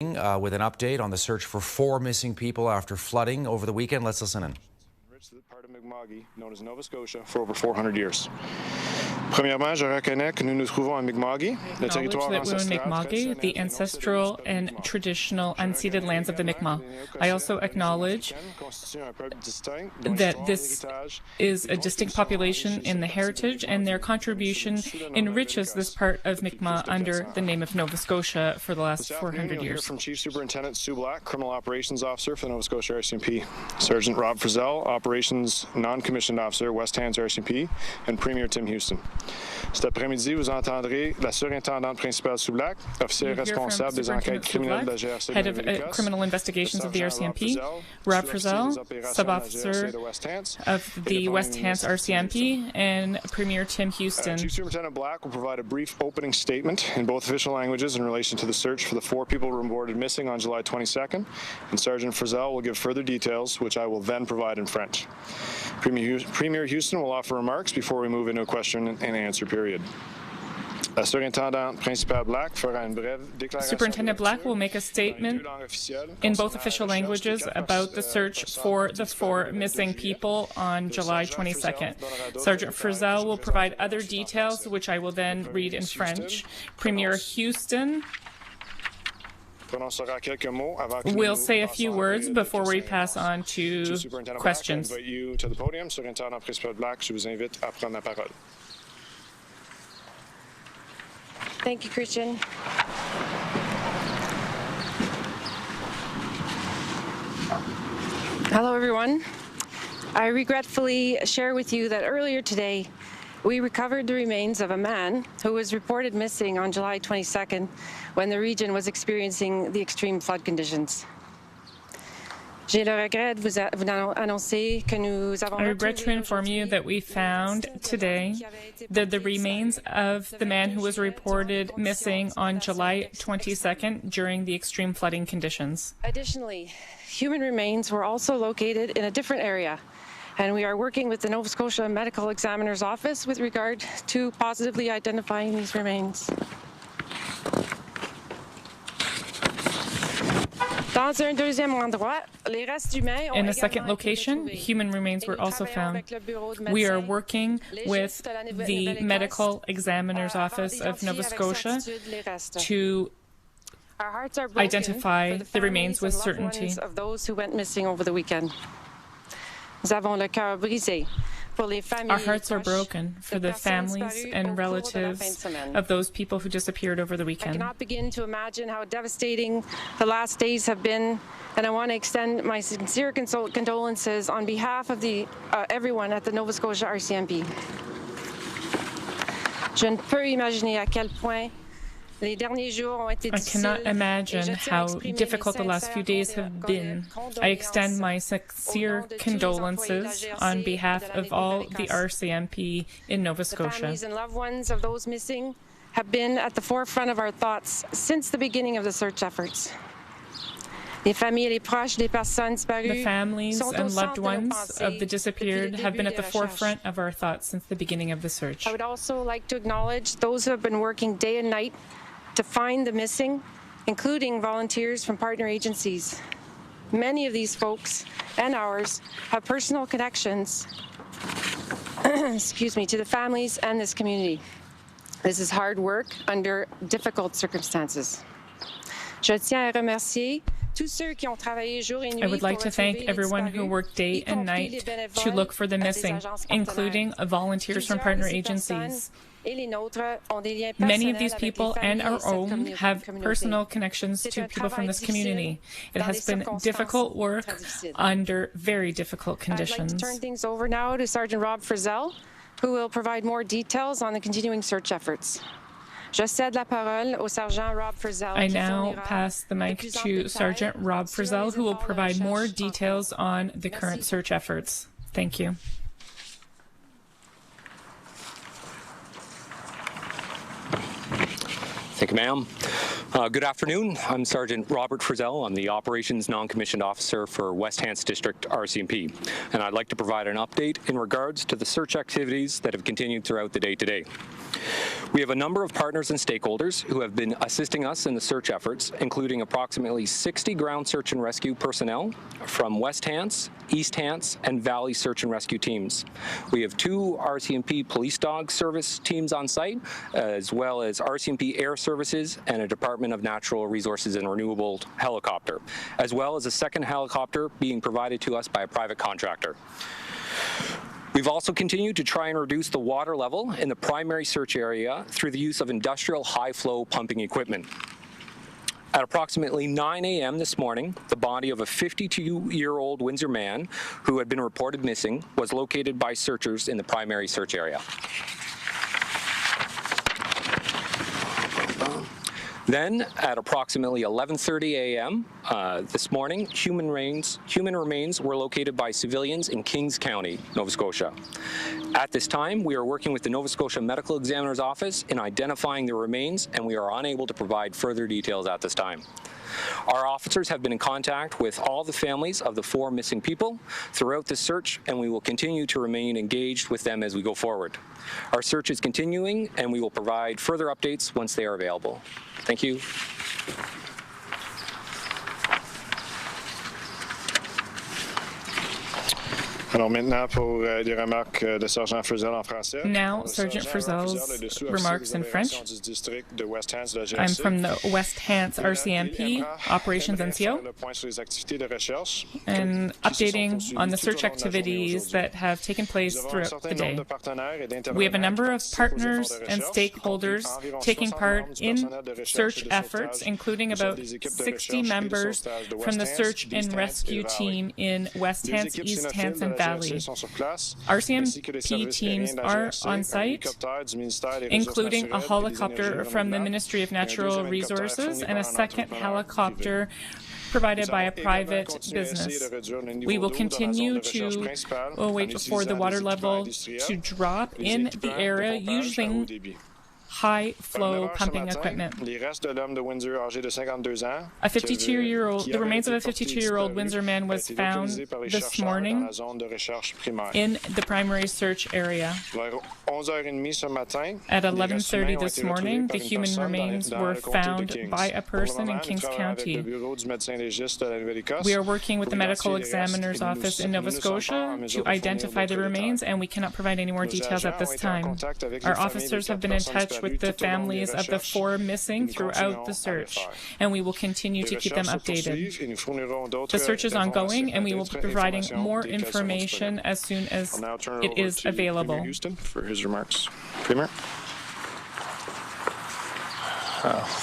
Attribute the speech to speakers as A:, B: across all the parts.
A: With an update on the search for 4 missing people after flooding over the weekend. Let's listen in.
B: The part of Mi'kma'ki, known as Nova Scotia, for over 400 years. Premièrement, je reconnais que nous nous trouvons à Mi'kma'ki, le territoire
C: ancestral, the ancestral and traditional unceded lands of the Mi'kmaq. I also acknowledge that this is a distinct population in the heritage, and their contribution enriches this part of Mi'kmaq under the name of Nova Scotia for the last 400 years.
B: From Chief Superintendent Sue Black, Criminal Operations Officer for the Nova Scotia RCMP, Sergeant Rob Frizzell, Operations Non-Commissioned Officer, West Hants RCMP, and Premier Tim Houston. Cet après-midi, vous entendrez la surintendante principale Sue Black, officier responsable des enquêtes criminelles de la GRC,
C: head of criminal investigations of the RCMP, Rob Frizzell, sub-officer of the West Hants RCMP, and Premier Tim Houston.
B: Chief Superintendent Black will provide a brief opening statement in both official languages in relation to the search for the 4 people reported missing on July 22nd, and Sergeant Frizzell will give further details, which I will then provide in French. Premier Houston will offer remarks before we move into a question and answer period.
C: Superintendent Black will make a statement in both official languages about the search for the 4 missing people on July 22nd. Sergeant Frizzell will provide other details, which I will then read in French. Premier Houston we'll say a few words before we pass on to questions.
D: Thank you, Christian. Hello, everyone. I regretfully share with you that earlier today, we recovered the remains of a man who was reported missing on July 22nd when the region was experiencing the extreme flood conditions. I regret
C: to inform you that we found today the remains of the man who was reported missing on July 22nd during the extreme flooding conditions.
D: Additionally, human remains were also located in a different area, and we are working with the Nova Scotia Medical Examiner's Office with regard to positively identifying these remains.
C: In a second location, human remains were also found. We are working with the Medical Examiner's Office of Nova Scotia to identify the remains with certainty.
D: Of those who went missing over the weekend.
C: Our hearts are broken for the families and relatives of those people who disappeared over the weekend.
D: I cannot begin to imagine how devastating the last days have been, and I want to extend my sincere condolences on behalf of everyone at the Nova Scotia RCMP. Je ne peux imaginer à quel point I
C: cannot imagine how difficult the last few days have been. I extend my sincere condolences on behalf of all the RCMP in Nova Scotia.
D: The families and loved ones of those missing have been at the forefront of our thoughts since the beginning of the search efforts. The families
C: and loved ones of the disappeared have been at the forefront of our thoughts since the beginning of the search.
D: I would also like to acknowledge those who have been working day and night to find the missing, including volunteers from partner agencies. Many of these folks and ours have personal connections to the families and this community. This is hard work under difficult circumstances. Je tiens à remercier
C: I would like to thank everyone who worked day and night to look for the missing, including volunteers from partner agencies. Many of these people and our own have personal connections to people from this community. It has been difficult work under very difficult conditions.
D: I'd like to turn things over now to Sergeant Rob Frizzell, who will provide more details on the continuing search efforts.
C: I now pass the mic to Sergeant Rob Frizzell, who will provide more details on the current search efforts. Thank you.
E: Thank you, ma'am. Good afternoon. I'm Sergeant Robert Frizzell. I'm the Operations Non-Commissioned Officer for West Hants District RCMP, and I'd like to provide an update in regards to the search activities that have continued throughout the day today. We have a number of partners and stakeholders who have been assisting us in the search efforts, including approximately 60 ground search and rescue personnel from West Hants, East Hants, and Valley search and rescue teams. We have 2 RCMP police dog service teams on site, as well as RCMP Air Services and a Department of Natural Resources and Renewable helicopter, as well as a second helicopter being provided to us by a private contractor. We've also continued to try and reduce the water level in the primary search area through the use of industrial high-flow pumping equipment. At approximately 9 a.m. this morning, the body of a 52-year-old Windsor man who had been reported missing was located by searchers in the primary search area. Then, at approximately 11:30 a.m. This morning, human remains were located by civilians in Kings County, Nova Scotia. At this time, we are working with the Nova Scotia Medical Examiner's Office in identifying the remains, and we are unable to provide further details at this time. Our officers have been in contact with all the families of the 4 missing people throughout this search, and we will continue to remain engaged with them as we go forward. Our search is continuing, and we will provide further updates once they are available. Thank you.
B: Alors maintenant, pour les remarques de Sergent Frizzell en français.
C: Now, Sergeant Frizzell's remarks in French. I'm from the West Hants RCMP, Operations NCO, and updating on the search activities that have taken place throughout the day. We have a number of partners and stakeholders taking part in search efforts, including about 60 members from the search and rescue team in West Hants, East Hants, and Valley. RCMP teams are on site, including a helicopter from the Ministry of Natural Resources and a second helicopter provided by a private business. We will continue to wait for the water level to drop in the area using high-flow pumping equipment. The remains of a 52-year-old Windsor man was found this morning in the primary search area. At 11:30 this morning, the human remains were found by a person in Kings County. We are working with the Medical Examiner's Office in Nova Scotia to identify the remains, and we cannot provide any more details at this time. Our officers have been in touch with the families of the 4 missing throughout the search, and we will continue to keep them updated. The search is ongoing, and we will be providing more information as soon as it is available.
B: Houston for his remarks. Premier.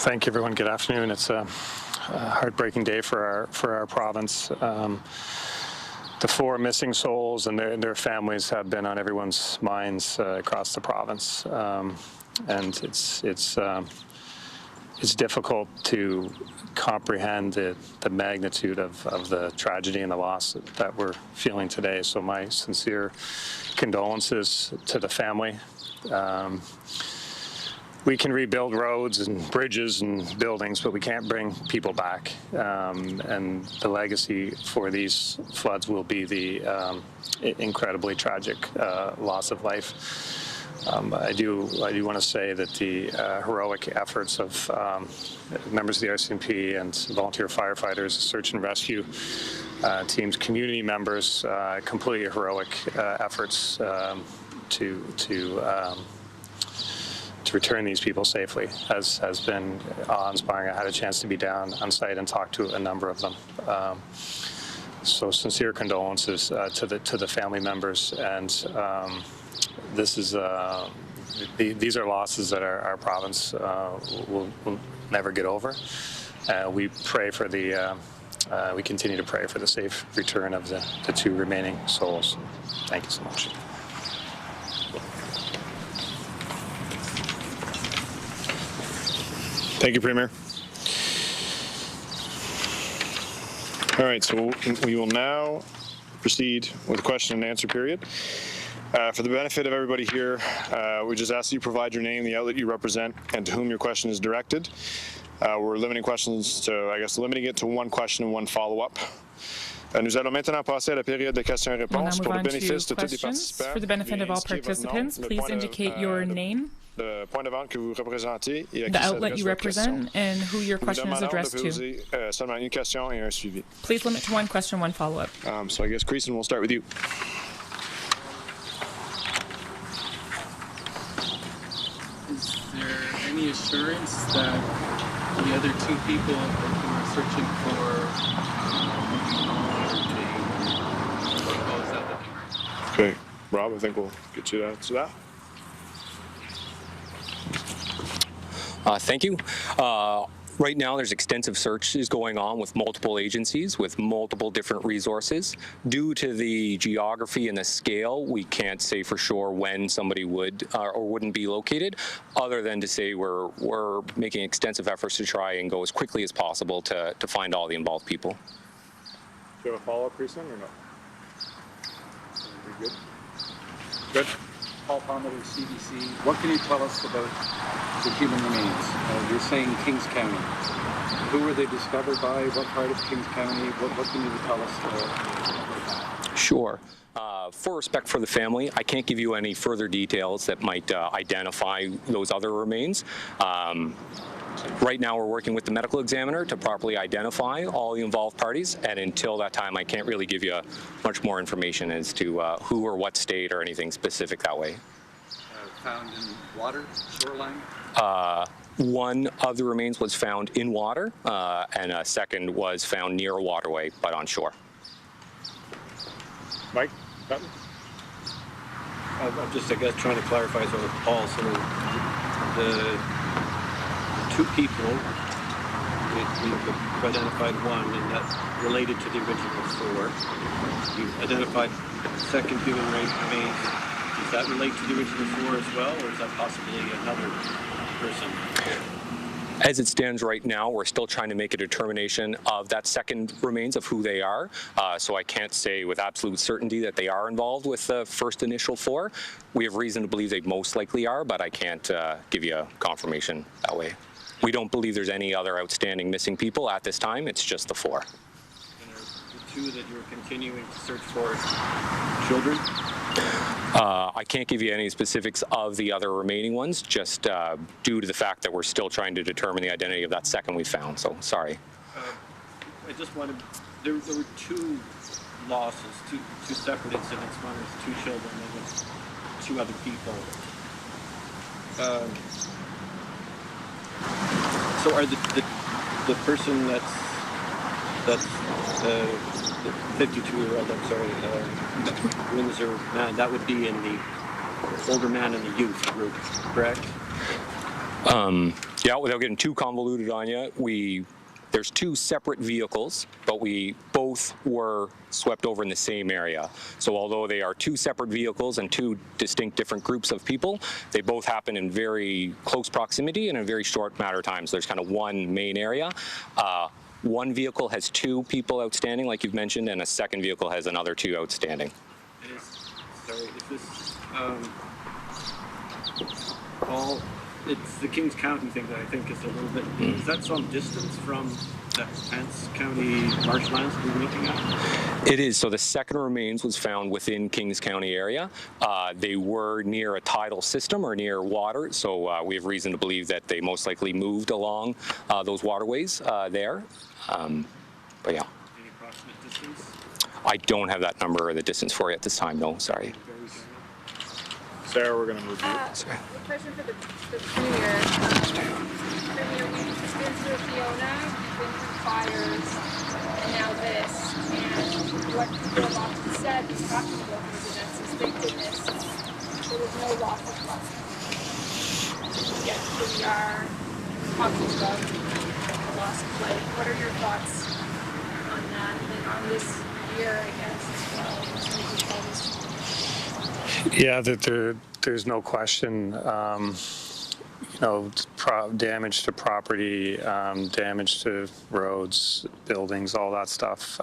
F: Thank you, everyone. Good afternoon. It's a heartbreaking day for our province. The 4 missing souls and their families have been on everyone's minds across the province. And it's difficult to comprehend the magnitude of the tragedy and the loss that we're feeling today. So my sincere condolences to the family. We can rebuild roads and bridges and buildings, but we can't bring people back. And the legacy for these floods will be the incredibly tragic loss of life. I do want to say that the heroic efforts of members of the RCMP and volunteer firefighters, search and rescue teams, community members, completely heroic efforts to return these people safely has been awe-inspiring. I had a chance to be down on site and talk to a number of them. So sincere condolences to the family members, and this is these are losses that our province will never get over. We pray for we continue to pray for the safe return of the 2 remaining souls. Thank you so much.
B: Thank you, Premier. All right, so we will now proceed with the question and answer period. For the benefit of everybody here, we just ask that you provide your name, the outlet you represent, and to whom your question is directed. We're limiting questions to, limiting it to 1 question and 1 follow-up. Nous allons maintenant passer à la période de questions-réponses pour le bénéfice de tous les participants.
C: For the benefit of all participants, please indicate your name,
B: le point de vente que vous représentez et à qui
C: the outlet
B: s'adresse
C: you
B: votre question.
C: represent, and who your question is addressed
B: Nous demandons de
C: to.
B: poser seulement une question et un suivi.
C: Please limit to one question, one follow-up.
B: So I guess, Creason, we'll start with you.
G: Is there any assurance that the other two people who are searching for
B: Okay, Rob, I think we'll get you to answer that.
E: Thank you. Right now, there's extensive searches going on with multiple agencies, with multiple different resources. Due to the geography and the scale, we can't say for sure when somebody would or wouldn't be located, other than to say we're making extensive efforts to try and go as quickly as possible to find all the involved people.
B: Do you have a follow-up, Creason, or no? Good. Good.
H: Paul Palmer with CBC. What can you tell us about the human remains? You're saying Kings County. Who were they discovered by? What part of Kings County? What can you tell us about that?
E: Sure. For respect for the family, I can't give you any further details that might identify those other remains. Right now, we're working with the medical examiner to properly identify all the involved parties, and until that time, I can't really give you much more information as to who or what state or anything specific that way.
H: Found in water, shoreline?
E: One of the remains was found in water, and a second was found near a waterway, but on shore.
B: Mike?
I: I'm just, I guess, trying to clarify sort of Paul. So the two people, we've identified one, and that's related to the original four. You've identified second human remains. Does that relate to the original four as well, or is that possibly another person?
E: As it stands right now, we're still trying to make a determination of that second remains of who they are. So I can't say with absolute certainty that they are involved with the first initial four. We have reason to believe they most likely are, but I can't give you a confirmation that way. We don't believe there's any other outstanding missing people at this time. It's just the four.
I: And are the two that you're continuing to search for children?
E: I can't give you any specifics of the other remaining ones, just due to the fact that we're still trying to determine the identity of that second we found, so sorry.
I: I just wanted, there were two losses, two separate incidents. One was two children and was two other people. So are the person that's 52-year-old, I'm sorry, Windsor man, that would be in the older man and the youth group, correct?
E: Yeah, without getting too convoluted on you, there's two separate vehicles, but we both were swept over in the same area. So although they are two separate vehicles and two distinct different groups of people, they both happen in very close proximity and in a very short matter of time. So there's kind of one main area. One vehicle has two people outstanding, like you've mentioned, and a second vehicle has another two outstanding.
I: Sorry, is this, Paul, it's the Kings County thing that I think is a little bit, is that some distance from that Pence County marshlands we were looking at?
E: It is. So the second remains was found within Kings County area. They were near a tidal system or near water, so we have reason to believe that they most likely moved along those waterways there. But yeah.
I: Any approximate distance?
E: I don't have that number or the distance for you at this time, no, sorry.
B: Sarah, we're going to move you.
E: Sorry.
J: A question for the Premier. Premier, we've just been through Fiona, we've been through fires, and now this. And what people have often said is talking about residents is thank goodness there was no loss of life. Yet here we are talking about the loss of life. What are your thoughts on that and on this year, I guess, as well?
F: Yeah, there's no question. Damage to property, damage to roads, buildings, all that stuff.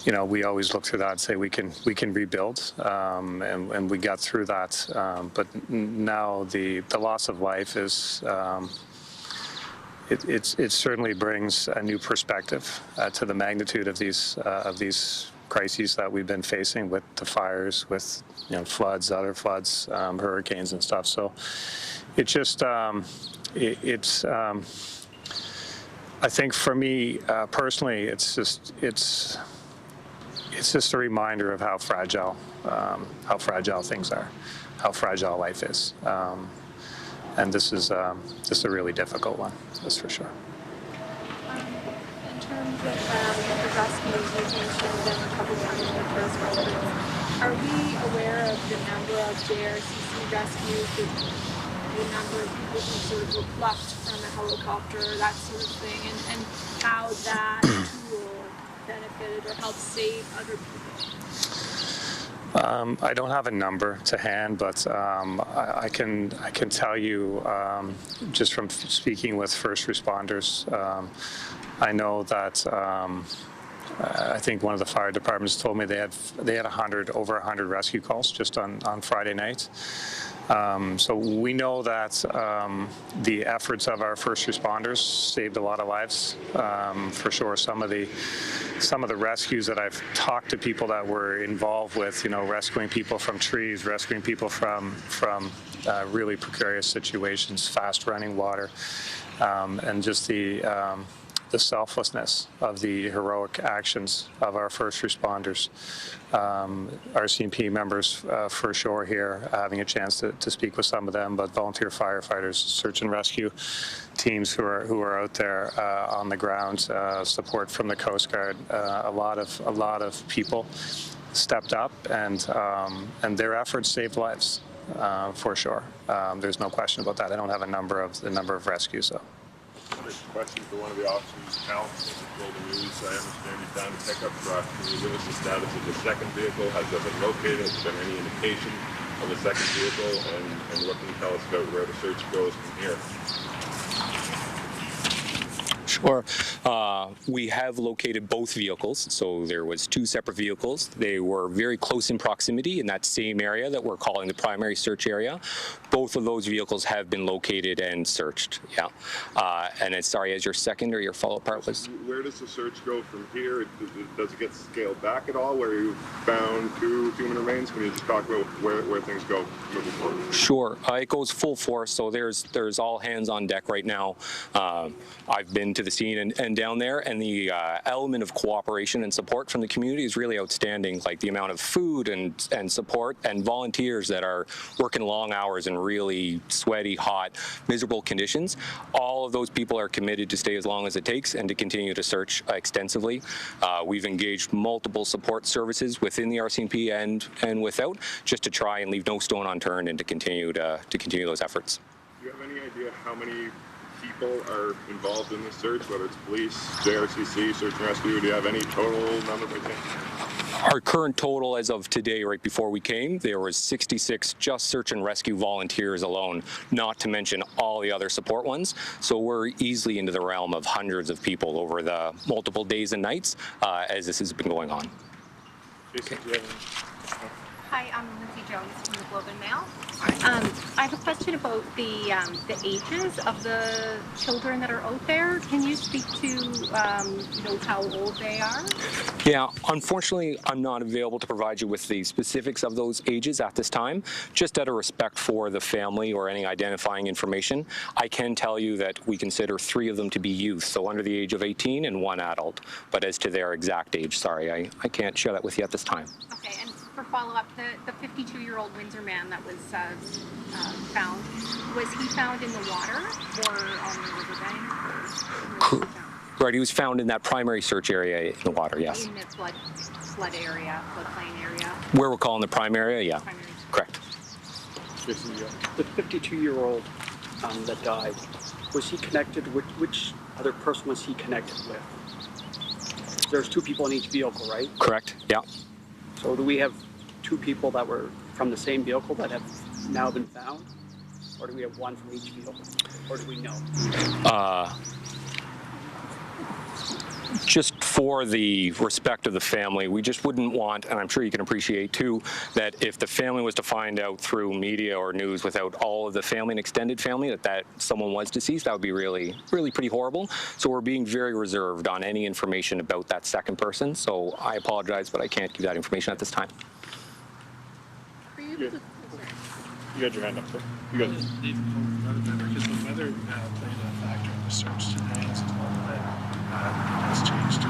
F: We always look through that and say we can rebuild, and we got through that. But now the loss of life is it certainly brings a new perspective to the magnitude of these crises that we've been facing with the fires, with floods, other floods, hurricanes and stuff. So it just I think for me personally, it's just a reminder of how fragile things are, how fragile life is, and this is a really difficult one, that's for sure.
J: In terms of the rescues you mentioned and recovery management for responders, are we aware of the number of JRCC rescues, the number of people who sort of were plucked from a helicopter, that sort of thing, and how that tool benefited or helped save other people?
F: I don't have a number to hand, but I can tell you just from speaking with first responders. I know that I think one of the fire departments told me they had over 100 rescue calls just on Friday night. So we know that the efforts of our first responders saved a lot of lives. For sure, some of the rescues that I've talked to people that were involved with, rescuing people from trees, rescuing people from really precarious situations, fast running water, and just the selflessness of the heroic actions of our first responders. RCMP members for sure here, having a chance to speak with some of them, but volunteer firefighters, search and rescue teams who are out there on the ground, support from the Coast Guard, a lot of people stepped up, and their efforts saved lives for sure. There's no question about that. I don't have a number of rescues though.
K: Question for one of the officers, Al, Golden News. I understand you found a pickup truck. Can you give us the status of the second vehicle? Has it been located? Has there been any indication of the second vehicle? And what can you tell us about where the search goes from here?
E: Sure. We have located both vehicles. So there was 2 separate vehicles. They were very close in proximity in that same area that we're calling the primary search area. Both of those vehicles have been located and searched. Yeah. And it's, sorry, as your second or your follow-up part was?
K: Where does the search go from here? Does it get scaled back at all where you found 2 human remains? Can you just talk about where things go moving forward?
E: Sure. It goes full force. So there's all hands on deck right now. I've been to the scene and down there, and the element of cooperation and support from the community is really outstanding. Like the amount of food and support and volunteers that are working long hours in really sweaty, hot, miserable conditions. All of those people are committed to stay as long as it takes and to continue to search extensively. We've engaged multiple support services within the RCMP and without, just to try and leave no stone unturned and to continue those efforts.
K: Do you have any idea how many people are involved in this search, whether it's police, JRCC, search and rescue? Do you have any total number by chance?
E: Our current total as of today, right before we came, there was 66 just search and rescue volunteers alone, not to mention all the other support ones. So we're easily into the realm of hundreds of people over the multiple days and nights as this has been going on.
K: Okay.
L: Hi, I'm Lindsay Jones from the Globe and Mail. I have a question about the ages of the children that are out there. Can you speak to how old they are?
E: Yeah, unfortunately, I'm not available to provide you with the specifics of those ages at this time, just out of respect for the family or any identifying information. I can tell you that we consider 3 of them to be youth, so under the age of 18 and 1 adult. But as to their exact age, sorry, I can't share that with you at this time.
L: Okay, and for follow-up, the 52-year-old Windsor man that was found, was he found in the water or on the riverbank?
E: Right, he was found in that primary search area in the water, yes.
L: In the floodplain area.
E: Where we're calling the primary area, yeah.
L: Primary.
E: Correct.
H: The 52-year-old that died, was he connected with, which other person was he connected with? There's 2 people in each vehicle, right?
E: Correct, yeah.
H: So do we have 2 people that were from the same vehicle that have now been found? Or do we have 1 from each vehicle? Or do we know?
E: Just for the respect of the family, we just wouldn't want, and I'm sure you can appreciate too, that if the family was to find out through media or news without all of the family and extended family that someone was deceased, that would be really pretty horrible. So we're being very reserved on any information about that second person. So I apologize, but I can't give that information at this time.
B: You had your hand up, sir. You got it.
M: Because the weather played a factor in the search today as well. Has changed.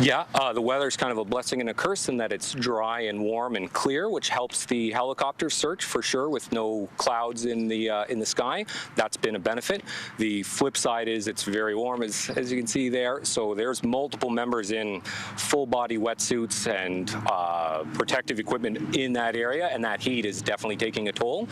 E: Yeah, the weather's kind of a blessing and a curse in that it's dry and warm and clear, which helps the helicopter search for sure with no clouds in the sky. That's been a benefit. The flip side is it's very warm, as you can see there. So there's multiple members in full body wetsuits and protective equipment in that area, and that heat is definitely taking a toll.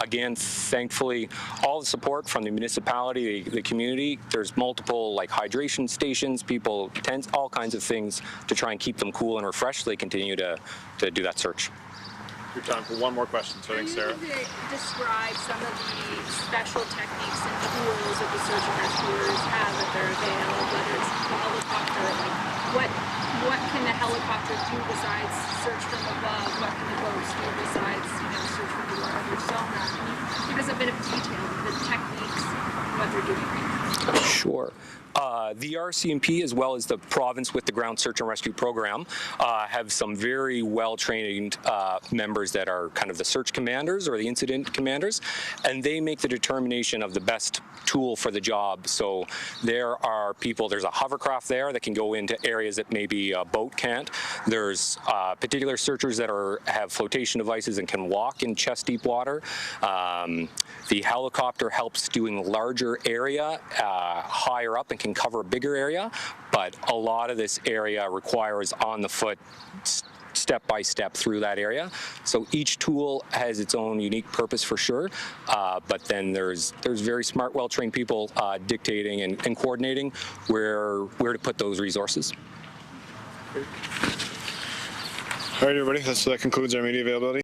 E: Again, thankfully, all the support from the municipality, the community. There's multiple like hydration stations, people, tents, all kinds of things to try and keep them cool and refreshed so they continue to do that search.
B: Your time for one more question, so thanks, Sarah.
J: Can you describe some of the special techniques and tools that the search and rescuers have at their avail, whether it's the helicopter, like what can the helicopter do besides search from above? What can the boats do besides, search from below their sonar? Can you give us a bit of detail of the techniques and what they're doing right now?
E: Sure. The RCMP, as well as the province with the Ground Search and Rescue Program, have some very well-trained members that are kind of the search commanders or the incident commanders, and they make the determination of the best tool for the job. So there are people, there's a hovercraft there that can go into areas that maybe a boat can't. There's particular searchers that have flotation devices and can walk in chest-deep water. The helicopter helps doing larger area, higher up, and can cover a bigger area, but a lot of this area requires on the foot step by step through that area. So each tool has its own unique purpose for sure, but then there's very smart, well-trained people dictating and coordinating where to put those resources.
B: All right, everybody, that concludes our media availability.